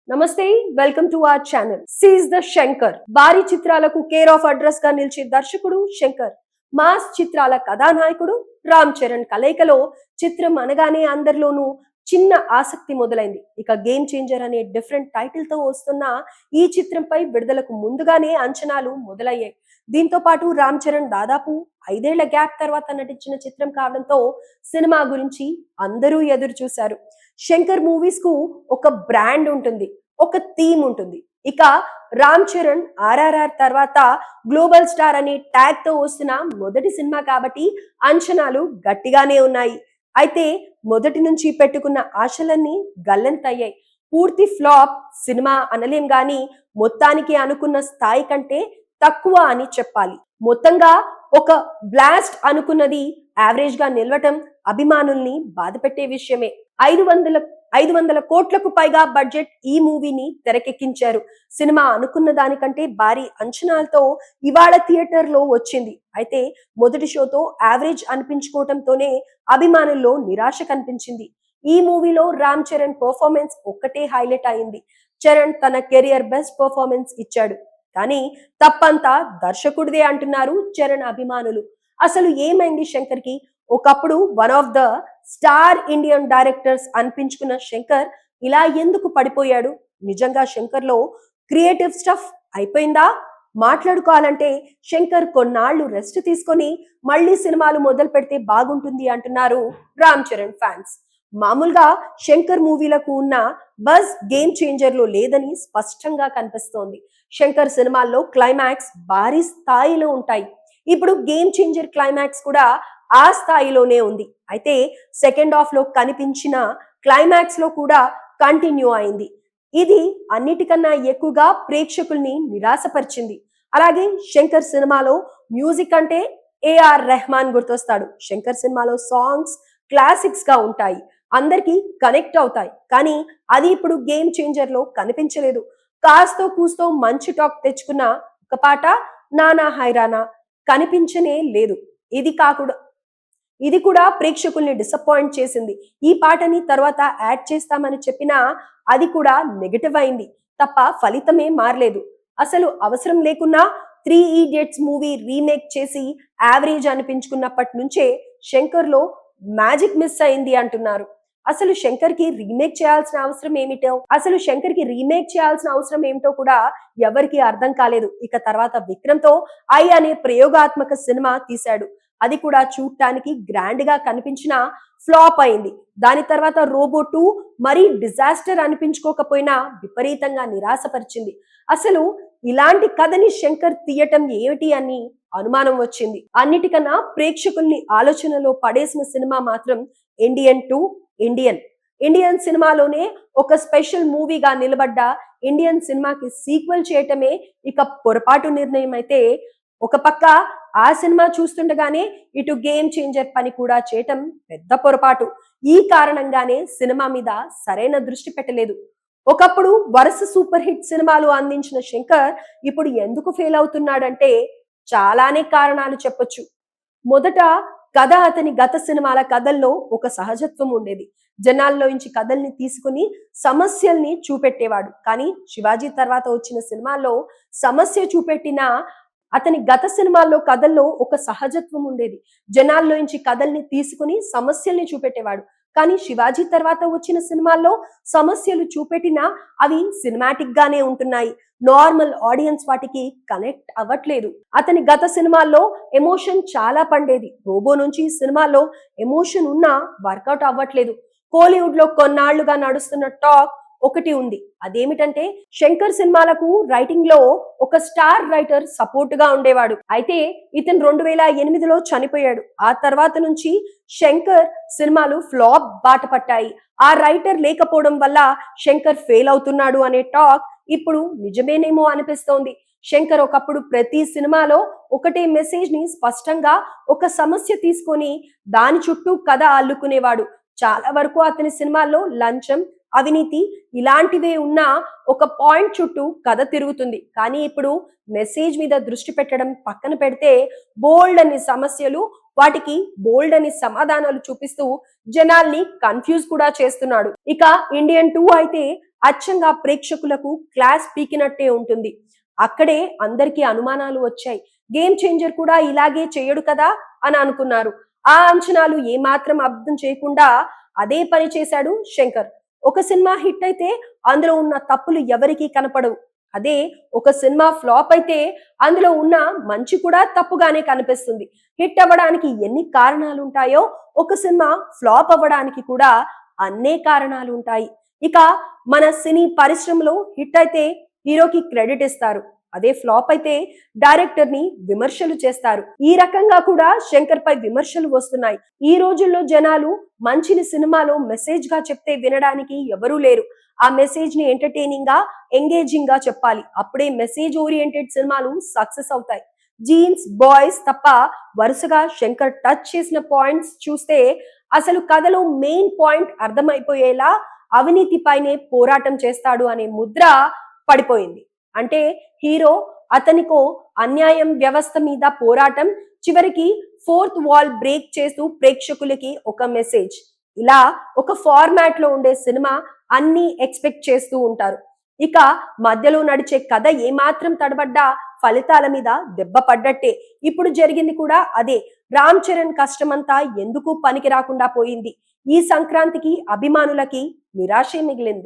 నమస్తే, welcome to our channel. Seize the Shankar. భారీ చిత్రాలకు కేర్ ఆఫ్ అడ్రస్ గా నిలిచే దర్శకుడు శంకర్. మాస్ చిత్రాల కథానాయకుడు రామ్ చరణ్ కలయికలో చిత్రం అనగానే అందరిలోనూ చిన్న ఆసక్తి మొదలైంది. ఇక గేమ్ చేంజర్ అనే డిఫరెంట్ టైటిల్ తో వస్తున్న ఈ చిత్రంపై విడుదలకు ముందుగానే అంచనాలు మొదలయ్యాయి. దీంతో పాటు రామ్ చరణ్ దాదాపు 5 ఏళ్ల గ్యాప్ తర్వాత నటించిన చిత్రం కావడంతో సినిమా గురించి అందరూ ఎదురు చూశారు. శంకర్ మూవీస్ కు ఒక బ్రాండ్ ఉంటుంది, ఒక థీమ్ ఉంటుంది. ఇక రామ్ చరణ్ ఆర్ఆర్ఆర్ తర్వాత గ్లోబల్ స్టార్ అనే ట్యాగ్ తో వస్తున్న మొదటి సినిమా కాబట్టి అంచనాలు గట్టిగానే ఉన్నాయి. అయితే మొదటి నుంచి పెట్టుకున్న ఆశలన్నీ గల్లంతయ్యాయి. పూర్తి ఫ్లాప్ సినిమా అనలేం గాని మొత్తానికి అనుకున్న స్థాయి కంటే తక్కువ అని చెప్పాలి. మొత్తంగా ఒక బ్లాస్ట్ అనుకున్నది యావరేజ్ గా నిలవటం అభిమానుల్ని బాధపెట్టే విషయమే. 500 కోట్లకు పైగా బడ్జెట్ ఈ మూవీని తెరకెక్కించారు. సినిమా అనుకున్న దానికంటే భారీ అంచనాలతో ఇవాళ థియేటర్ లో వచ్చింది. అయితే మొదటి షోతో యావరేజ్ అనిపించుకోవటంతోనే అభిమానుల్లో నిరాశ కనిపించింది. ఈ మూవీలో రామ్ చరణ్ పర్ఫార్మెన్స్ ఒక్కటే హైలైట్ అయింది. చరణ్ తన కెరియర్ బెస్ట్ పర్ఫార్మెన్స్ ఇచ్చాడు. కానీ తప్పంతా దర్శకుడిదే అంటున్నారు చరణ్ అభిమానులు. అసలు ఏమైంది శంకర్ కి? ఒకప్పుడు one of the star Indian directors అనిపించుకున్న శంకర్ ఇలా ఎందుకు పడిపోయాడు? నిజంగా శంకర్ లో క్రియేటివ్ స్టఫ్ అయిపోయిందా? మాట్లాడుకోవాలంటే శంకర్ కొన్నాళ్లు రెస్ట్ తీసుకొని మళ్ళీ సినిమాలు మొదలు పెడితే బాగుంటుంది అంటున్నారు రామ్ చరణ్ ఫ్యాన్స్. మామూలుగా శంకర్ మూవీలకు ఉన్న బజ్ గేమ్ చేంజర్ లో లేదని స్పష్టంగా కనిపిస్తోంది. శంకర్ సినిమాల్లో క్లైమాక్స్ భారీ స్థాయిలో ఉంటాయి. ఇప్పుడు గేమ్ చేంజర్ క్లైమాక్స్ కూడా ఆ స్థాయిలోనే ఉంది. అయితే సెకండ్ హాఫ్ లో కనిపించిన క్లైమాక్స్ లో కూడా కంటిన్యూ అయింది. ఇది అన్నిటికన్నా ఎక్కువగా ప్రేక్షకుల్ని నిరాశపరిచింది. అలాగే శంకర్ సినిమాలో మ్యూజిక్ అంటే ఏఆర్ రెహమాన్ గుర్తొస్తాడు. శంకర్ సినిమాలో సాంగ్స్ క్లాసిక్స్ గా ఉంటాయి, అందరికి కనెక్ట్ అవుతాయి. కానీ అది ఇప్పుడు గేమ్ చేంజర్ లో కనిపించలేదు. కాస్తో కూస్తో మంచి టాక్ తెచ్చుకున్న ఒక పాట నానా హైరానా కనిపించనే లేదు. ఇది కూడా ప్రేక్షకుల్ని డిసప్పాయింట్ చేసింది. ఈ పాటని తర్వాత యాడ్ చేస్తామని చెప్పినా అది కూడా నెగటివ్ అయింది తప్ప ఫలితమే మారలేదు. అసలు అవసరం లేకున్నా 3 Idiots మూవీ రీమేక్ చేసి యావరేజ్ అనిపించుకున్నప్పటి నుంచే శంకర్ లో మ్యాజిక్ మిస్ అయింది అంటున్నారు. అసలు శంకర్ కి రీమేక్ చేయాల్సిన అవసరం ఏమిటో కూడా ఎవరికి అర్థం కాలేదు. ఇక తర్వాత విక్రమ్ తో ఐ అనే ప్రయోగాత్మక సినిమా తీశాడు. అది కూడా చూడటానికి గ్రాండ్ గా కనిపించిన ఫ్లాప్ అయింది. దాని తర్వాత రోబో 2 మరీ డిజాస్టర్ అనిపించుకోకపోయినా విపరీతంగా నిరాశపరిచింది. అసలు ఇలాంటి కథని శంకర్ తీయటం ఏమిటి అని అనుమానం వచ్చింది. అన్నిటికన్నా ప్రేక్షకుల్ని ఆలోచనలో పడేసిన సినిమా మాత్రం ఇండియన్ సినిమాలోనే ఒక స్పెషల్ మూవీగా నిలబడ్డ ఇండియన్ సినిమాకి సీక్వెల్ చేయటమే ఇక పొరపాటు నిర్ణయం. అయితే ఒక పక్క ఆ సినిమా చూస్తుండగానే ఇటు గేమ్ చేంజర్ పని కూడా చేయటం పెద్ద పొరపాటు. ఈ కారణంగానే సినిమా మీద సరైన దృష్టి పెట్టలేదు. ఒకప్పుడు వరుస సూపర్ హిట్ సినిమాలు అందించిన శంకర్ ఇప్పుడు ఎందుకు ఫెయిల్ అవుతున్నాడంటే చాలానే కారణాలు చెప్పొచ్చు. మొదట కథ. అతని గత సినిమాల కథల్లో ఒక సహజత్వం ఉండేది. జనాల్లోంచి కథల్ని తీసుకుని సమస్యల్ని చూపెట్టేవాడు. కానీ శివాజీ తర్వాత వచ్చిన సినిమాల్లో సమస్య చూపెట్టిన అతని గత సినిమాల్లో కథల్లో ఒక సహజత్వం ఉండేది. జనాల్లోంచి కథల్ని తీసుకుని సమస్యల్ని చూపెట్టేవాడు. కానీ శివాజీ తర్వాత వచ్చిన సినిమాల్లో సమస్యలు చూపెట్టినా అవి సినిమాటిక్ గానే ఉంటున్నాయి. నార్మల్ ఆడియన్స్ వాటికి కనెక్ట్ అవ్వట్లేదు. అతని గత సినిమాల్లో ఎమోషన్ చాలా పండేది. రోబో నుంచి సినిమాల్లో ఎమోషన్ ఉన్నా వర్కౌట్ అవ్వట్లేదు. కోలీవుడ్ లో కొన్నాళ్లుగా నడుస్తున్న టాక్ ఒకటి ఉంది. అదేమిటంటే శంకర్ సినిమాలకు రైటింగ్ లో ఒక స్టార్ రైటర్ సపోర్ట్ గా ఉండేవాడు. అయితే ఇతను 2008లో చనిపోయాడు. ఆ తర్వాత నుంచి శంకర్ సినిమాలు ఫ్లాప్ బాట పట్టాయి. ఆ రైటర్ లేకపోవడం వల్ల శంకర్ ఫెయిల్ అవుతున్నాడు అనే టాక్ ఇప్పుడు నిజమేనేమో అనిపిస్తోంది. శంకర్ ఒకప్పుడు ప్రతి సినిమాలో ఒకటే మెసేజ్ ని స్పష్టంగా ఒక సమస్య తీసుకొని దాని చుట్టూ కథ అల్లుకునేవాడు. చాలా వరకు అతని సినిమాల్లో లంచం, అవినీతి ఇలాంటివే ఉన్నా ఒక పాయింట్ చుట్టూ కథ తిరుగుతుంది. కానీ ఇప్పుడు మెసేజ్ మీద దృష్టి పెట్టడం పక్కన పెడితే బోల్డ్ అని సమస్యలు, వాటికి బోల్డ్ అని సమాధానాలు చూపిస్తూ జనాల్ని కన్ఫ్యూజ్ కూడా చేస్తున్నాడు. ఇక ఇండియన్ 2 అయితే అచ్చంగా ప్రేక్షకులకు క్లాస్ పీకినట్టే ఉంటుంది. అక్కడే అందరికీ అనుమానాలు వచ్చాయి. గేమ్ చేంజర్ కూడా ఇలాగే చేయడు కదా అని అనుకున్నారు. ఆ అంచనాలు ఏమాత్రం అర్థం చేయకుండా అదే పని చేశాడు శంకర్. ఒక సినిమా హిట్ అయితే అందులో ఉన్న తప్పులు ఎవరికీ కనపడవు. అదే ఒక సినిమా ఫ్లాప్ అయితే అందులో ఉన్న మంచి కూడా తప్పుగానే కనిపిస్తుంది. హిట్ అవ్వడానికి ఎన్ని కారణాలు ఉంటాయో ఒక సినిమా ఫ్లాప్ అవ్వడానికి కూడా అన్నే కారణాలు ఉంటాయి. ఇక మన సినీ పరిశ్రమలో హిట్ అయితే హీరోకి క్రెడిట్ ఇస్తారు. అదే ఫ్లాప్ అయితే డైరెక్టర్ ని విమర్శలు చేస్తారు. ఈ రకంగా కూడా శంకర్ పై విమర్శలు వస్తున్నాయి. ఈ రోజుల్లో జనాలు మంచిని సినిమాలో మెసేజ్ గా చెప్తే వినడానికి ఎవరూ లేరు. ఆ మెసేజ్ ని ఎంటర్టైనింగ్ గా, ఎంగేజింగ్ గా చెప్పాలి. అప్పుడే మెసేజ్ ఓరియంటెడ్ సినిమాలు సక్సెస్ అవుతాయి. జీన్స్, బాయ్స్ తప్ప వరుసగా శంకర్ టచ్ చేసిన పాయింట్స్ చూస్తే అసలు కథలో మెయిన్ పాయింట్ అర్థమైపోయేలా అవినీతిపైనే పోరాటం చేస్తాడు అనే ముద్ర పడిపోయింది. అంటే హీరో అతనికో అన్యాయం, వ్యవస్థ మీద పోరాటం, చివరికి ఫోర్త్ వాల్ బ్రేక్ చేస్తూ ప్రేక్షకులకి ఒక మెసేజ్. ఇలా ఒక ఫార్మాట్ లో ఉండే సినిమా అన్ని ఎక్స్పెక్ట్ చేస్తూ ఉంటారు. ఇక మధ్యలో నడిచే కథ ఏమాత్రం తడబడ్డా ఫలితాల మీద దెబ్బ పడ్డట్టే. ఇప్పుడు జరిగింది కూడా అదే. రామ్ చరణ్ కష్టమంతా ఎందుకు పనికి రాకుండా పోయింది. ఈ సంక్రాంతికి అభిమానులకి నిరాశే మిగిలింది.